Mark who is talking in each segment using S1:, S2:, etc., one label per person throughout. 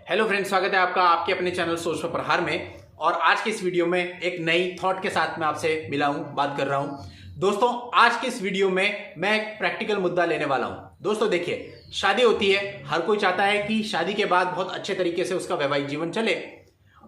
S1: Hello friends, स्वागत है आपका आपके अपने चैनल सोच पर प्रहार में। और आज के इस वीडियो में एक नई थॉट के साथ मैं आपसे मिला हूं, बात कर रहा हूं। दोस्तों, आज के इस वीडियो में मैं एक प्रैक्टिकल मुद्दा लेने वाला हूं। दोस्तों देखिए, शादी होती है, हर कोई चाहता है कि शादी के बाद बहुत अच्छे तरीके से उसका वैवाहिक जीवन चले।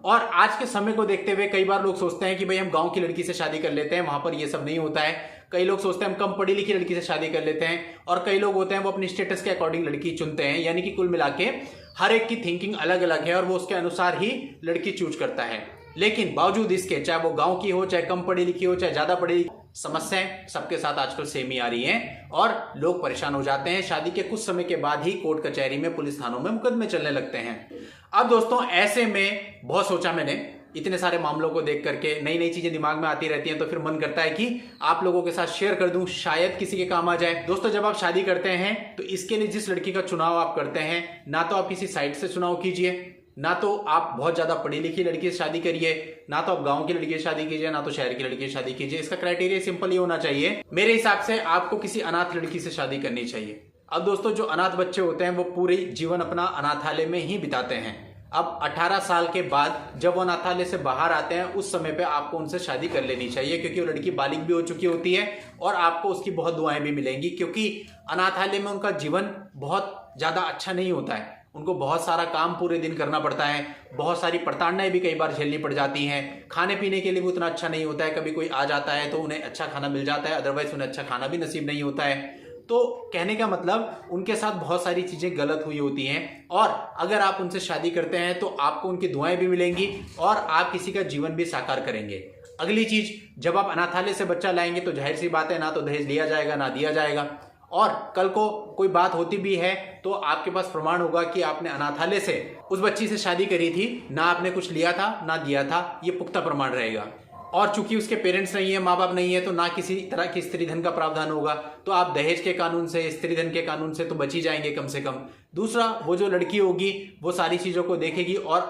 S1: और आज के समय को देखते हुए कई बार लोग सोचते हैं कि भाई हम गांव की लड़की से शादी कर लेते हैं, वहां पर ये सब नहीं होता है। कई लोग सोचते हैं हम कम पढ़ी लिखी लड़की से शादी कर लेते हैं, और कई लोग होते हैं वो अपनी स्टेटस के अकॉर्डिंग लड़की चुनते हैं। यानी कि कुल मिला के हर एक की थिंकिंग अलग अलग है और वो उसके अनुसार ही लड़की चूज करता है। लेकिन बावजूद इसके, चाहे वो गांव की हो, चाहे कम पढ़ी लिखी हो, चाहे ज्यादा पढ़ी लिखी, समस्याएं सबके साथ आजकल सेम ही आ रही हैं और लोग परेशान हो जाते हैं। शादी के कुछ समय के बाद ही कोर्ट कचहरी में, पुलिस थानों में मुकदमे चलने लगते हैं। अब दोस्तों, ऐसे में बहुत सोचा मैंने, इतने सारे मामलों को देख करके नई नई चीजें दिमाग में आती रहती हैं, तो फिर मन करता है कि आप लोगों के साथ शेयर कर दूं, शायद किसी के काम आ जाए। दोस्तों, जब आप शादी करते हैं तो इसके लिए जिस लड़की का चुनाव आप करते हैं, ना तो आप किसी साइट से चुनाव कीजिए, ना तो आप बहुत ज्यादा पढ़ी लिखी लड़की से शादी करिए, ना तो आप गांव की लड़की से शादी कीजिए, ना तो शहर की लड़की से शादी कीजिए। इसका क्राइटेरिया सिंपल ही होना चाहिए। मेरे हिसाब से आपको किसी अनाथ लड़की से शादी करनी चाहिए। अब दोस्तों, जो अनाथ बच्चे होते हैं वो पूरे जीवन अपना अनाथालय में ही बिताते हैं। अब 18 साल के बाद जब वो अनाथालय से बाहर आते हैं, उस समय पे आपको उनसे शादी कर लेनी चाहिए, क्योंकि वो लड़की बालिग भी हो चुकी होती है और आपको उसकी बहुत दुआएं भी मिलेंगी। क्योंकि अनाथालय में उनका जीवन बहुत ज्यादा अच्छा नहीं होता है। उनको बहुत सारा काम पूरे दिन करना पड़ता है, बहुत सारी प्रताड़नाएं भी कई बार झेलनी पड़ जाती हैं। खाने पीने के लिए भी उतना अच्छा नहीं होता है। कभी कोई आ जाता है तो उन्हें अच्छा खाना मिल जाता है, अदरवाइज उन्हें अच्छा खाना भी नसीब नहीं होता है। तो कहने का मतलब, उनके साथ बहुत सारी चीजें गलत हुई होती हैं। और अगर आप उनसे शादी करते हैं तो आपको उनकी दुआएं भी मिलेंगी और आप किसी का जीवन भी साकार करेंगे। अगली चीज, जब आप अनाथालय से बच्चा लाएंगे तो जाहिर सी बात है, ना तो दहेज लिया जाएगा ना दिया जाएगा। और कल को कोई बात होती भी है तो आपके पास प्रमाण होगा कि आपने अनाथालय से उस बच्ची से शादी करी थी, ना आपने कुछ लिया था ना दिया था, ये पुख्ता प्रमाण रहेगा। और चूंकि उसके पेरेंट्स नहीं है, माँ बाप नहीं है, तो ना किसी तरह की स्त्री धन का प्रावधान होगा। तो आप दहेज के कानून से, स्त्री धन के कानून से तो बच ही जाएंगे कम से कम। दूसरा, वो जो लड़की होगी वो सारी चीजों को देखेगी और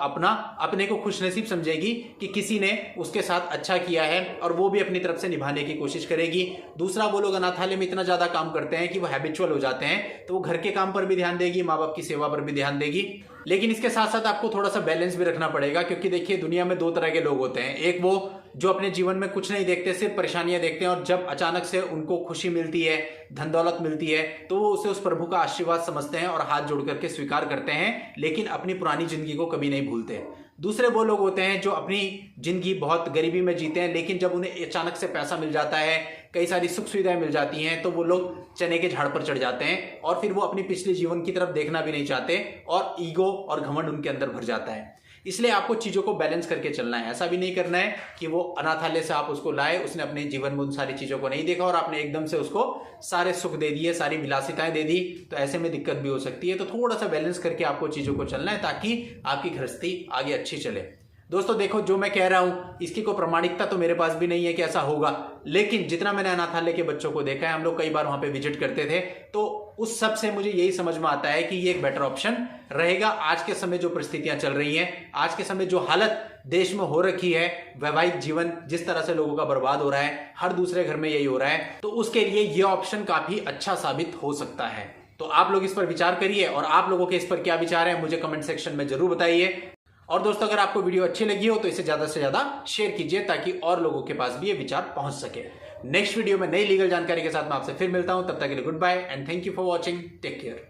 S1: अपने को खुशनसीब समझेगी कि किसी ने उसके साथ अच्छा किया है, और वो भी अपनी तरफ से निभाने की कोशिश करेगी। दूसरा, वो लोग अनाथालय में इतना ज्यादा काम करते हैं कि वो हैबिचुअल हो जाते हैं, तो वो घर के काम पर भी ध्यान देगी, माँ बाप की सेवा पर भी ध्यान देगी। लेकिन इसके साथ साथ आपको थोड़ा सा बैलेंस भी रखना पड़ेगा, क्योंकि देखिए, दुनिया में दो तरह के लोग होते हैं। एक वो जो अपने जीवन में कुछ नहीं देखते, सिर्फ परेशानियां देखते हैं, और जब अचानक से उनको खुशी मिलती है, धन दौलत मिलती है, तो वो उसे उस प्रभु का आशीर्वाद समझते हैं और हाथ जोड़ करके स्वीकार करते हैं, लेकिन अपनी पुरानी जिंदगी को कभी नहीं भूलते। दूसरे वो लोग होते हैं जो अपनी जिंदगी बहुत गरीबी में जीते हैं, लेकिन जब उन्हें अचानक से पैसा मिल जाता है, कई सारी सुख सुविधाएं मिल जाती हैं, तो वो लोग चने के झाड़ पर चढ़ जाते हैं और फिर वो अपनी पिछले जीवन की तरफ देखना भी नहीं चाहते, और ईगो और घमंड उनके अंदर भर जाता है। इसलिए आपको चीजों को बैलेंस करके चलना है। ऐसा भी नहीं करना है कि वो अनाथालय से आप उसको लाए, उसने अपने जीवन में उन सारी चीजों को नहीं देखा और आपने एकदम से उसको सारे सुख दे दिए, सारी विलासिताएं दे दी, तो ऐसे में दिक्कत भी हो सकती है। तो थोड़ा सा बैलेंस करके आपको चीजों को चलना है, ताकि आपकी गृहस्थी आगे अच्छी चले। दोस्तों देखो, जो मैं कह रहा हूं इसकी कोई प्रमाणिकता तो मेरे पास भी नहीं है कि ऐसा होगा, लेकिन जितना मैंने अनाथालय के बच्चों को देखा है, हम लोग कई बार वहां पे विजिट करते थे, तो उस सब से मुझे यही समझ में आता है कि ये एक बेटर ऑप्शन रहेगा। आज के समय जो परिस्थितियां चल रही हैं, आज के समय जो हालत देश में हो रखी है, वैवाहिक जीवन जिस तरह से लोगों का बर्बाद हो रहा है, हर दूसरे घर में यही हो रहा है, तो उसके लिए ये ऑप्शन काफी अच्छा साबित हो सकता है। तो आप लोग इस पर विचार करिए, और आप लोगों के इस पर क्या विचार है मुझे कमेंट सेक्शन में जरूर बताइए। और दोस्तों, अगर आपको वीडियो अच्छी लगी हो तो इसे ज्यादा से ज्यादा शेयर कीजिए, ताकि और लोगों के पास भी ये विचार पहुंच सके। नेक्स्ट वीडियो में नई लीगल जानकारी के साथ मैं आपसे फिर मिलता हूं। तब तक के लिए good bye and thank you for watching. Take care.